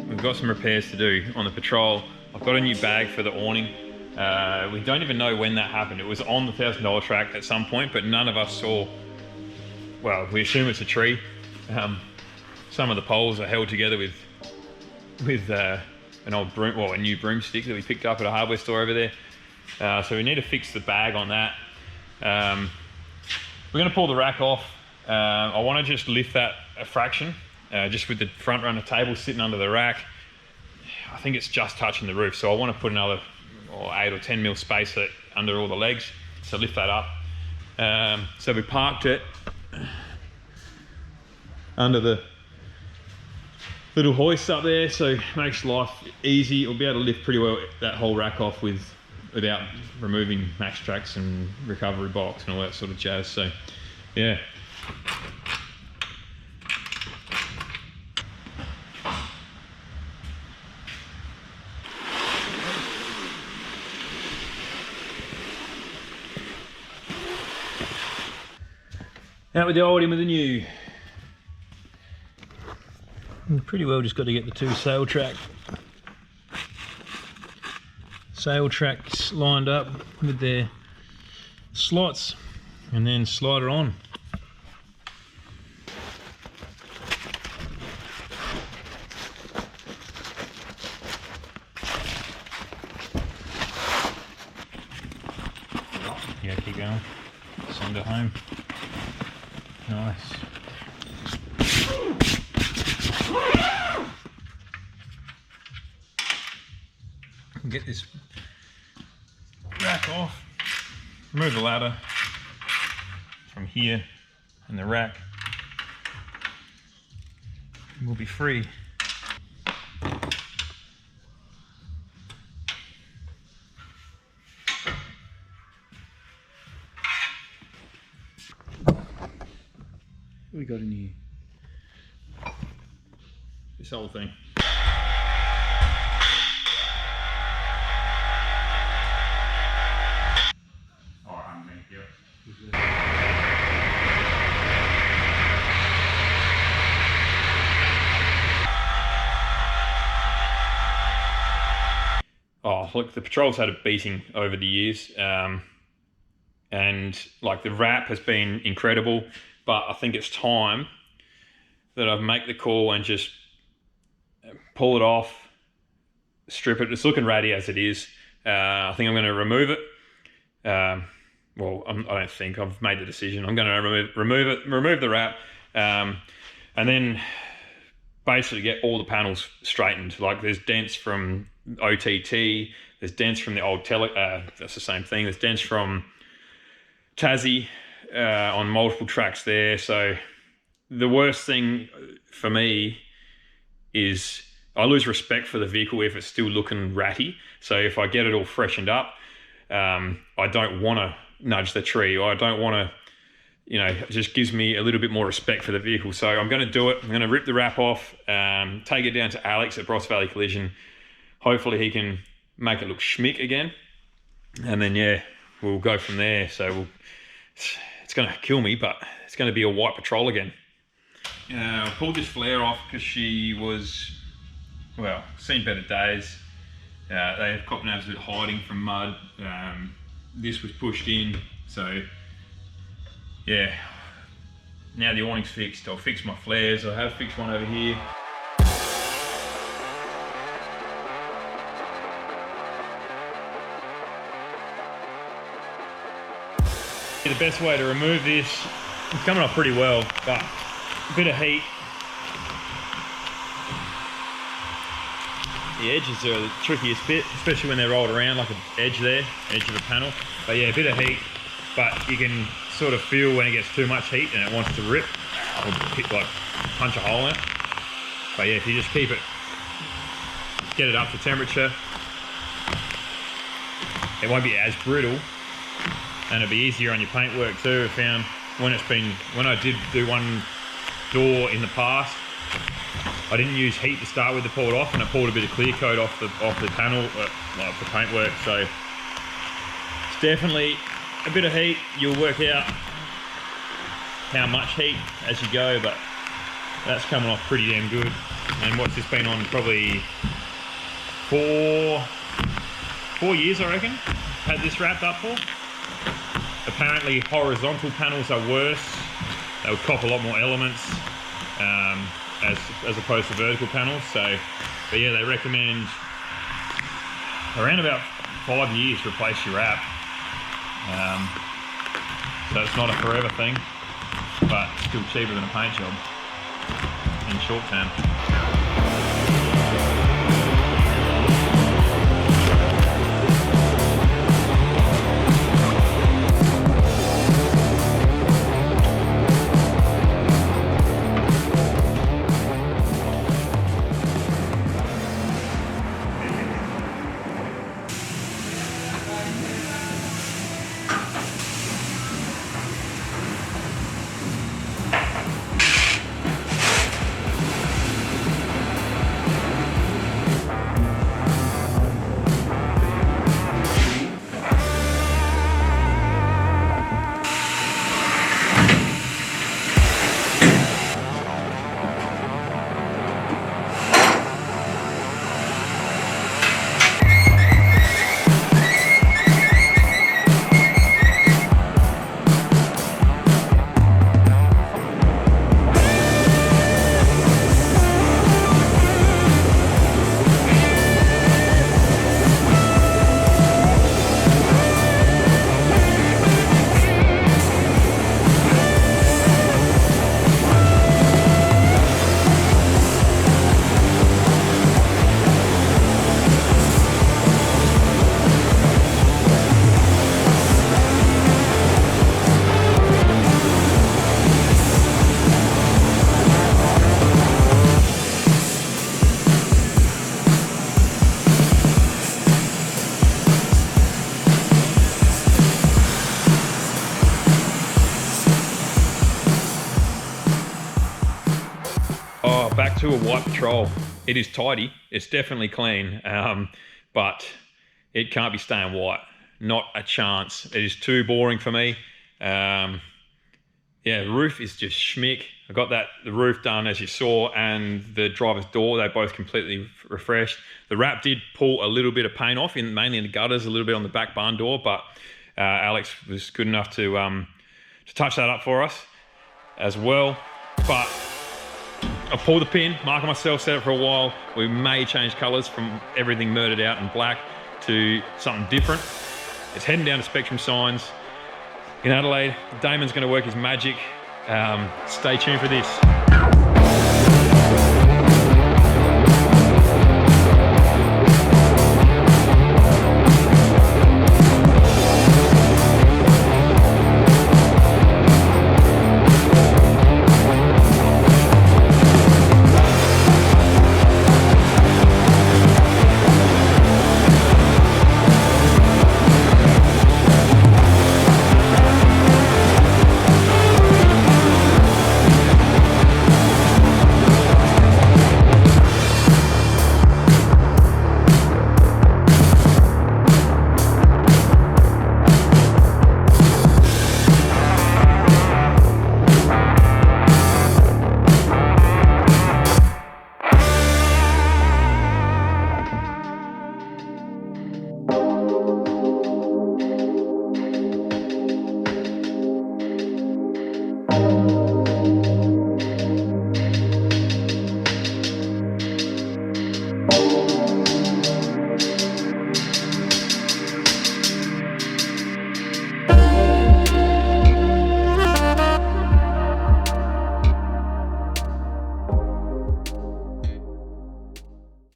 We've got some repairs to do on the patrol. I've got a new bag for the awning. We don't even know when that happened. It was on the $1,000 track at some point, but none of us saw. Well, we assume it's a tree. Some of the poles are held together with an old broom, well, a new broomstick that we picked up at a hardware store over there. So we need to fix the bag on that. We're going to pull the rack off. I want to just lift that a fraction, just with the front runner table sitting under the rack. I think it's just touching the roof, so I want to put another 8 or 10 mil spacer under all the legs, so lift that up. So we parked it under the little hoist up there, so it makes life easy. We'll be able to lift pretty well that whole rack off without removing max tracks and recovery box and all that sort of jazz. So yeah. Out with the old, in with the new. We've pretty well just got to get the two sail tracks lined up with their slots and then slide it on. Yeah, keep going. Send it home. Nice. Get this rack off, remove the ladder from here and the rack, and we'll be free. What we got in here? This whole thing. Oh, look, the patrol's had a beating over the years, and like the wrap has been incredible, but I think it's time that I make the call and just pull it off, strip it. It's looking ratty as it is. I think I'm going to remove it. Well, I don't think, I've made the decision. I'm going to remove the wrap, and then basically get all the panels straightened. Like there's dents from OTT, there's dents from the old that's the same thing. There's dents from Tassie on multiple tracks there. So the worst thing for me is I lose respect for the vehicle if it's still looking ratty. So if I get it all freshened up, I don't want to nudge the tree, or I don't want to, you know, it just gives me a little bit more respect for the vehicle. So I'm going to do it. I'm going to rip the wrap off, take it down to Alex at Barossa Valley Collision. Hopefully he can make it look schmick again. And then, yeah, we'll go from there. So it's going to kill me, but it's going to be a white patrol again. I pulled this flare off because she was, well, seen better days. They have copped an absolute hiding from mud. This was pushed in, so yeah. Now the awning's fixed, I'll fix my flares. I have fixed one over here. The best way to remove this, it's coming off pretty well, but a bit of heat. The edges are the trickiest bit, especially when they're rolled around like an edge there, edge of a panel. But yeah, a bit of heat, but you can sort of feel when it gets too much heat and it wants to rip or like punch a hole in it. But yeah, if you just keep it, get it up to temperature, it won't be as brittle, and it'll be easier on your paintwork too. I found when I did do one door in the past, I didn't use heat to start with to pull it off, and it pulled a bit of clear coat off the panel, like the paintwork. So it's definitely a bit of heat. You'll work out how much heat as you go, but That's coming off pretty damn good. And what's this been on? Probably 4 years, I reckon, had this wrapped up for. Apparently horizontal panels are worse. They would cop a lot more elements as opposed to vertical panels. So, but yeah, they recommend around about 5 years to replace your wrap. So it's not a forever thing, but still cheaper than a paint job in short term. Back to a white patrol. It is tidy, it's definitely clean, but it can't be staying white, not a chance. It is too boring for me. Yeah, the roof is just schmick. I got the roof done, as you saw, and the driver's door, they both completely refreshed. The wrap did pull a little bit of paint off, mainly in the gutters, a little bit on the back barn door, but Alex was good enough to touch that up for us as well. But I pulled the pin, marked myself, set it for a while. We may change colours from everything murdered out and black to something different. It's heading down to Spectrum Signs in Adelaide. Damon's going to work his magic. Stay tuned for this.